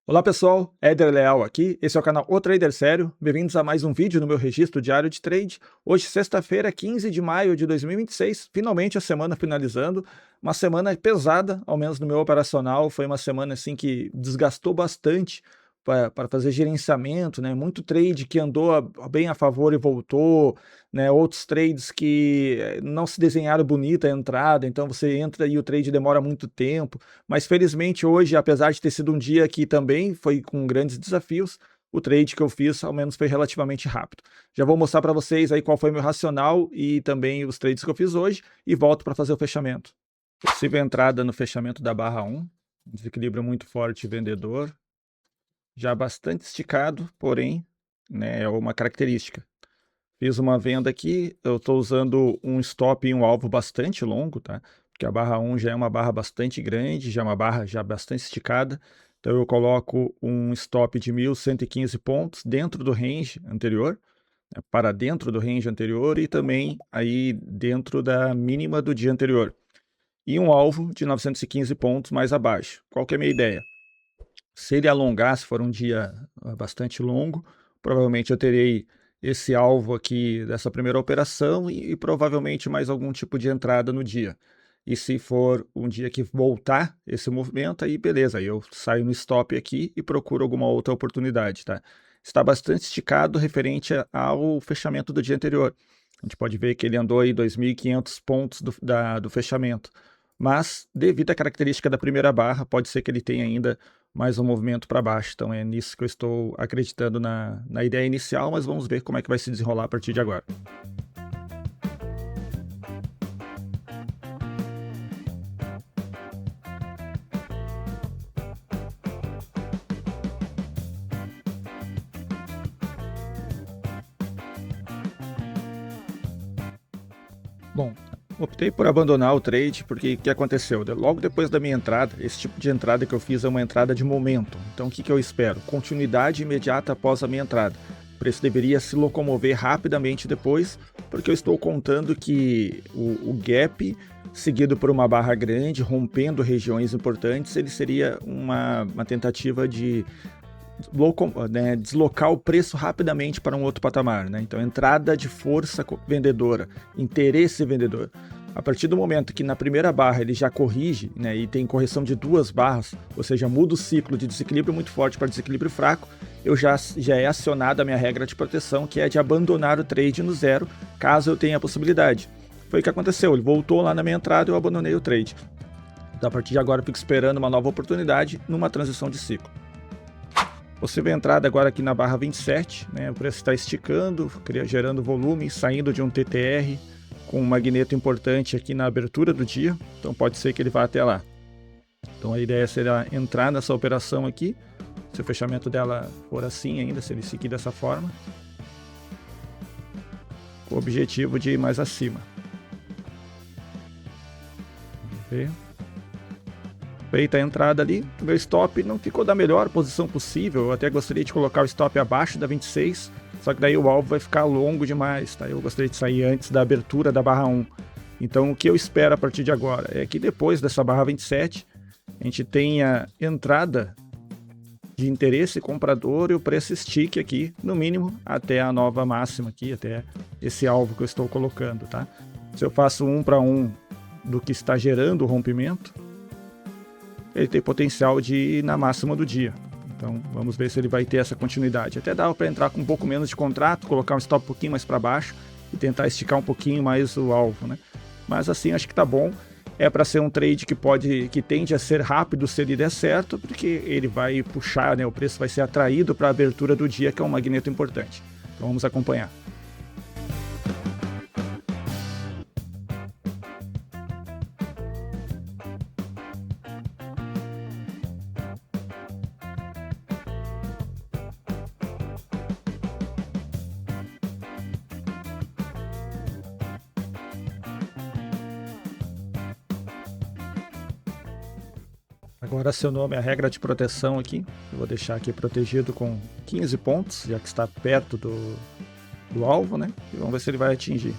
Olá pessoal, Éder Leal aqui, esse é o canal O Trader Sério, bem-vindos a mais um vídeo no meu registro diário de trade. Hoje, sexta-feira, 15 de maio de 2026, finalmente a semana finalizando, uma semana pesada, ao menos no meu operacional, foi uma semana assim que desgastou bastante para fazer gerenciamento, né? Muito trade que andou bem a favor e voltou, né? Outros trades que não se desenharam bonita a entrada, então você entra e o trade demora muito tempo. Mas felizmente hoje, apesar de ter sido um dia que também foi com grandes desafios, o trade que eu fiz ao menos foi relativamente rápido. Já vou mostrar para vocês aí qual foi meu racional e também os trades que eu fiz hoje e volto para fazer o fechamento. Possível entrada no fechamento da barra 1, desequilíbrio muito forte vendedor, já bastante esticado, porém, né, é uma característica. Fiz uma venda aqui, eu estou usando um stop e um alvo bastante longo, tá? Porque a barra 1 já é uma barra bastante grande, já é uma barra já bastante esticada. Então eu coloco um stop de 1.115 pontos dentro do range anterior, né, para dentro do range anterior e também aí dentro da mínima do dia anterior. E um alvo de 915 pontos mais abaixo. Qual que é a minha ideia? Se ele alongar, se for um dia bastante longo, provavelmente eu terei esse alvo aqui dessa primeira operação e provavelmente mais algum tipo de entrada no dia. E se for um dia que voltar esse movimento, aí beleza, aí eu saio no stop aqui e procuro alguma outra oportunidade, tá? Está bastante esticado referente ao fechamento do dia anterior. A gente pode ver que ele andou aí 2.500 pontos do fechamento. Mas, devido à característica da primeira barra, pode ser que ele tenha ainda mais um movimento para baixo. Então é nisso que eu estou acreditando na ideia inicial, mas vamos ver como é que vai se desenrolar a partir de agora. Bom, optei por abandonar o trade porque o que aconteceu? Logo depois da minha entrada, esse tipo de entrada que eu fiz é uma entrada de momento. Então o que eu espero? Continuidade imediata após a minha entrada. O preço deveria se locomover rapidamente depois, porque eu estou contando que o gap, seguido por uma barra grande, rompendo regiões importantes, ele seria uma tentativa de deslocar o preço rapidamente para um outro patamar, né? Então, entrada de força vendedora, interesse vendedor. A partir do momento que na primeira barra ele já corrige, né, e tem correção de duas barras, ou seja, muda o ciclo de desequilíbrio muito forte para desequilíbrio fraco, eu já é acionada a minha regra de proteção, que é de abandonar o trade no zero, caso eu tenha a possibilidade. Foi o que aconteceu, ele voltou lá na minha entrada e eu abandonei o trade. Então, a partir de agora eu fico esperando uma nova oportunidade numa transição de ciclo. Possível entrada agora aqui na barra 27, né? O preço está esticando, gerando volume, saindo de um TTR com um magneto importante aqui na abertura do dia, então pode ser que ele vá até lá. Então a ideia será entrar nessa operação aqui, se o fechamento dela for assim ainda, se ele seguir dessa forma, com o objetivo de ir mais acima. Vamos ver. Feita a entrada ali, o meu stop não ficou da melhor posição possível, eu até gostaria de colocar o stop abaixo da 26, só que daí o alvo vai ficar longo demais, tá? Eu gostaria de sair antes da abertura da barra 1. Então o que eu espero a partir de agora é que depois dessa barra 27, a gente tenha entrada de interesse comprador e o preço estique aqui, no mínimo, até a nova máxima aqui, até esse alvo que eu estou colocando, tá? Se eu faço 1 para 1 do que está gerando o rompimento, ele tem potencial de ir na máxima do dia. Então vamos ver se ele vai ter essa continuidade. Até dá para entrar com um pouco menos de contrato, colocar um stop um pouquinho mais para baixo e tentar esticar um pouquinho mais o alvo, né? Mas assim acho que tá bom. É para ser um trade que tende a ser rápido se ele der certo, porque ele vai puxar, né? O preço vai ser atraído para a abertura do dia, que é um magneto importante. Então vamos acompanhar. Agora acionou minha regra de proteção aqui. Eu vou deixar aqui protegido com 15 pontos, já que está perto do alvo, né? E vamos ver se ele vai atingir.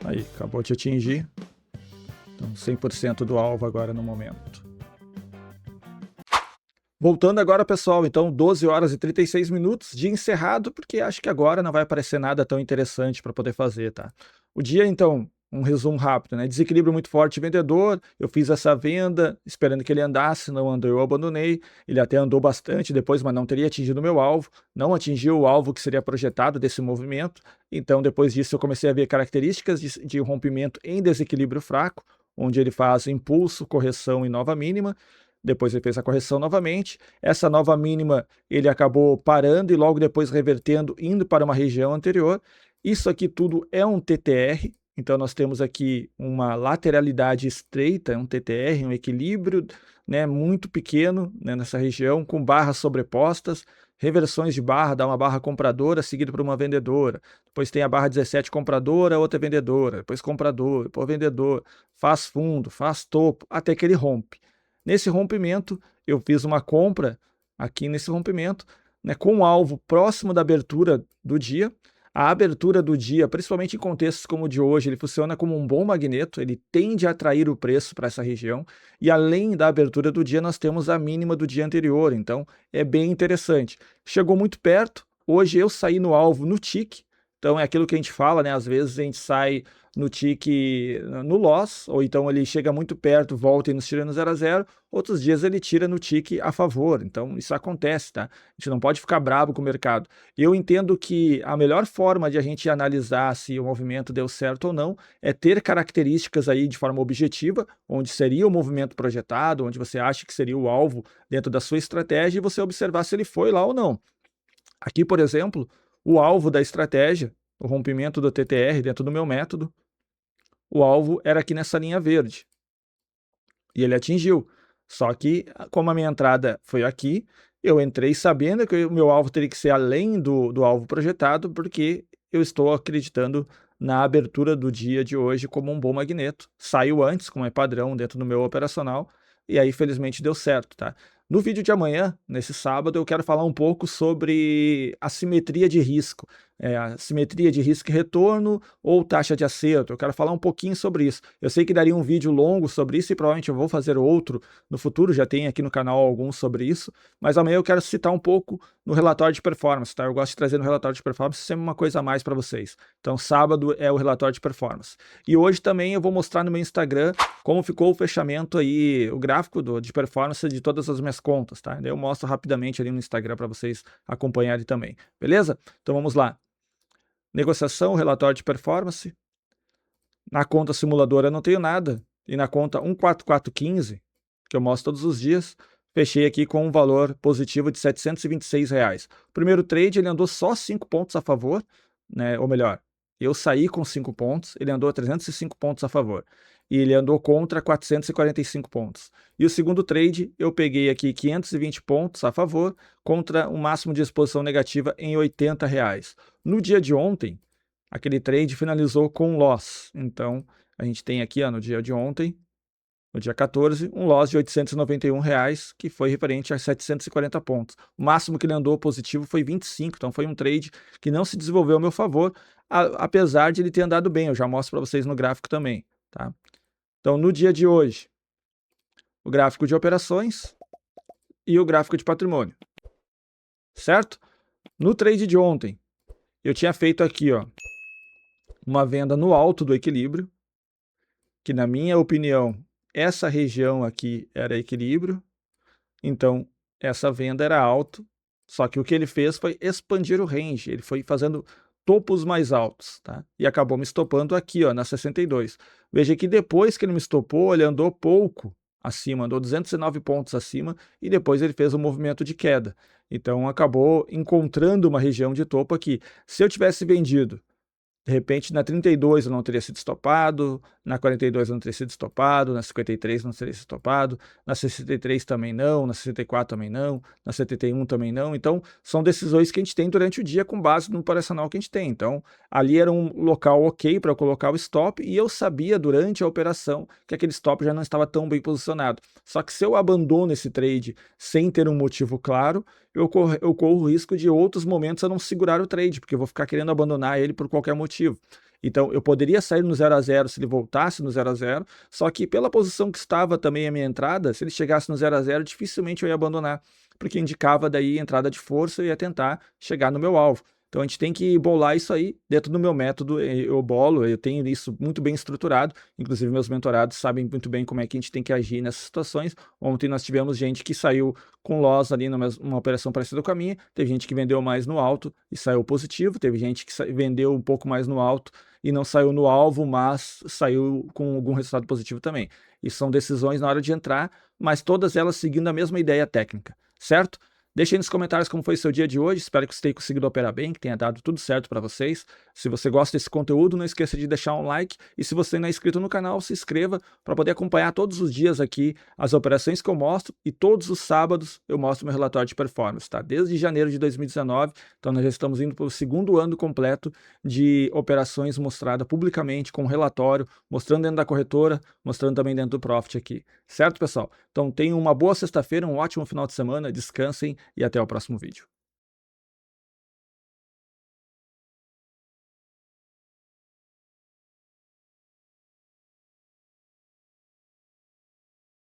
Aí, acabou de atingir. Então, 100% do alvo agora no momento. Voltando agora, pessoal, então 12 horas e 36 minutos, dia encerrado, porque acho que agora não vai aparecer nada tão interessante para poder fazer, tá? O dia, então, um resumo rápido, né? Desequilíbrio muito forte vendedor, eu fiz essa venda esperando que ele andasse, não andou, eu abandonei, ele até andou bastante depois, mas não teria atingido o meu alvo, não atingiu o alvo que seria projetado desse movimento, então depois disso eu comecei a ver características de rompimento em desequilíbrio fraco, onde ele faz impulso, correção e nova mínima. Depois ele fez a correção novamente. Essa nova mínima ele acabou parando e logo depois revertendo, indo para uma região anterior. Isso aqui tudo é um TTR. Então nós temos aqui uma lateralidade estreita, um TTR, um equilíbrio, né, muito pequeno, né, nessa região, com barras sobrepostas, reversões de barra, dá uma barra compradora seguida por uma vendedora. Depois tem a barra 17 compradora, outra vendedora, depois comprador, depois vendedor, faz fundo, faz topo, até que ele rompe. Nesse rompimento, eu fiz uma compra aqui nesse rompimento, né, com um alvo próximo da abertura do dia. A abertura do dia, principalmente em contextos como o de hoje, ele funciona como um bom magneto, ele tende a atrair o preço para essa região, e além da abertura do dia, nós temos a mínima do dia anterior, então é bem interessante. Chegou muito perto, hoje eu saí no alvo no tique, então é aquilo que a gente fala, né? Às vezes a gente sai no tique no loss, ou então ele chega muito perto, volta e nos tira no 0 a 0, outros dias ele tira no tique a favor, então isso acontece, tá? A gente não pode ficar bravo com o mercado. Eu entendo que a melhor forma de a gente analisar se o movimento deu certo ou não é ter características aí de forma objetiva, onde seria o movimento projetado, onde você acha que seria o alvo dentro da sua estratégia e você observar se ele foi lá ou não. Aqui, por exemplo, o alvo da estratégia, o rompimento do TTR dentro do meu método, o alvo era aqui nessa linha verde. E ele atingiu. Só que, como a minha entrada foi aqui, eu entrei sabendo que o meu alvo teria que ser além do alvo projetado, porque eu estou acreditando na abertura do dia de hoje como um bom magneto. Saiu antes, como é padrão dentro do meu operacional, e aí felizmente deu certo, tá? No vídeo de amanhã, nesse sábado, eu quero falar um pouco sobre assimetria de risco. Assimetria de risco e retorno ou taxa de acerto. Eu quero falar um pouquinho sobre isso. Eu sei que daria um vídeo longo sobre isso e provavelmente eu vou fazer outro no futuro, já tem aqui no canal alguns sobre isso, mas amanhã eu quero citar um pouco no relatório de performance, tá? Eu gosto de trazer no relatório de performance sempre uma coisa a mais para vocês. Então sábado é o relatório de performance. E hoje também eu vou mostrar no meu Instagram como ficou o fechamento aí, o gráfico de performance de todas as minhas contas, tá? Eu mostro rapidamente ali no Instagram para vocês acompanharem também, beleza? Então vamos lá. Negociação, relatório de performance. Na conta simuladora eu não tenho nada. E na conta 14415, que eu mostro todos os dias, fechei aqui com um valor positivo de R$ 726. O primeiro trade ele andou só 5 pontos a favor, né? Ou melhor, eu saí com 5 pontos, ele andou 305 pontos a favor. E ele andou contra 445 pontos. E o segundo trade, eu peguei aqui 520 pontos a favor contra um máximo de exposição negativa em R$ 80. No dia de ontem, aquele trade finalizou com loss. Então, a gente tem aqui, no dia de ontem, no dia 14, um loss de R$ 891, que foi referente a 740 pontos. O máximo que ele andou positivo foi 25, então foi um trade que não se desenvolveu a meu favor, apesar de ele ter andado bem. Eu já mostro para vocês no gráfico também, tá? Então, no dia de hoje, o gráfico de operações e o gráfico de patrimônio, certo? No trade de ontem, eu tinha feito aqui, uma venda no alto do equilíbrio, que na minha opinião, essa região aqui era equilíbrio, então essa venda era alto, só que o que ele fez foi expandir o range, ele foi fazendo topos mais altos, tá? E acabou me estopando aqui, na 62. Veja que depois que ele me estopou, ele andou pouco acima, andou 209 pontos acima, e depois ele fez um movimento de queda. Então acabou encontrando uma região de topo aqui. Se eu tivesse vendido de repente, na 32 eu não teria sido estopado, na 42 eu não teria sido estopado, na 53 não teria sido estopado, na 63 também não, na 64 também não, na 71 também não. Então, são decisões que a gente tem durante o dia com base no operacional que a gente tem. Então, ali era um local ok para eu colocar o stop e eu sabia durante a operação que aquele stop já não estava tão bem posicionado. Só que se eu abandono esse trade sem ter um motivo claro, eu corro o risco de outros momentos eu não segurar o trade, porque eu vou ficar querendo abandonar ele por qualquer motivo. Então, eu poderia sair no 0 a 0 se ele voltasse no 0 a 0, só que pela posição que estava também a minha entrada, se ele chegasse no 0 a 0, dificilmente eu ia abandonar, porque indicava daí entrada de força e ia tentar chegar no meu alvo. Então a gente tem que bolar isso aí dentro do meu método, eu bolo, eu tenho isso muito bem estruturado, inclusive meus mentorados sabem muito bem como é que a gente tem que agir nessas situações. Ontem nós tivemos gente que saiu com loss ali numa operação parecida com a minha, teve gente que vendeu mais no alto e saiu positivo, teve gente que vendeu um pouco mais no alto e não saiu no alvo, mas saiu com algum resultado positivo também. E são decisões na hora de entrar, mas todas elas seguindo a mesma ideia técnica, certo? Deixe aí nos comentários como foi seu dia de hoje, espero que você tenha conseguido operar bem, que tenha dado tudo certo para vocês. Se você gosta desse conteúdo, não esqueça de deixar um like, e se você não é inscrito no canal, se inscreva para poder acompanhar todos os dias aqui as operações que eu mostro, e todos os sábados eu mostro meu relatório de performance, tá? Desde janeiro de 2019, então nós já estamos indo para o segundo ano completo de operações mostrada publicamente, com relatório, mostrando dentro da corretora, mostrando também dentro do Profit aqui, certo, pessoal? Então tenham uma boa sexta-feira, um ótimo final de semana, descansem, e até o próximo vídeo.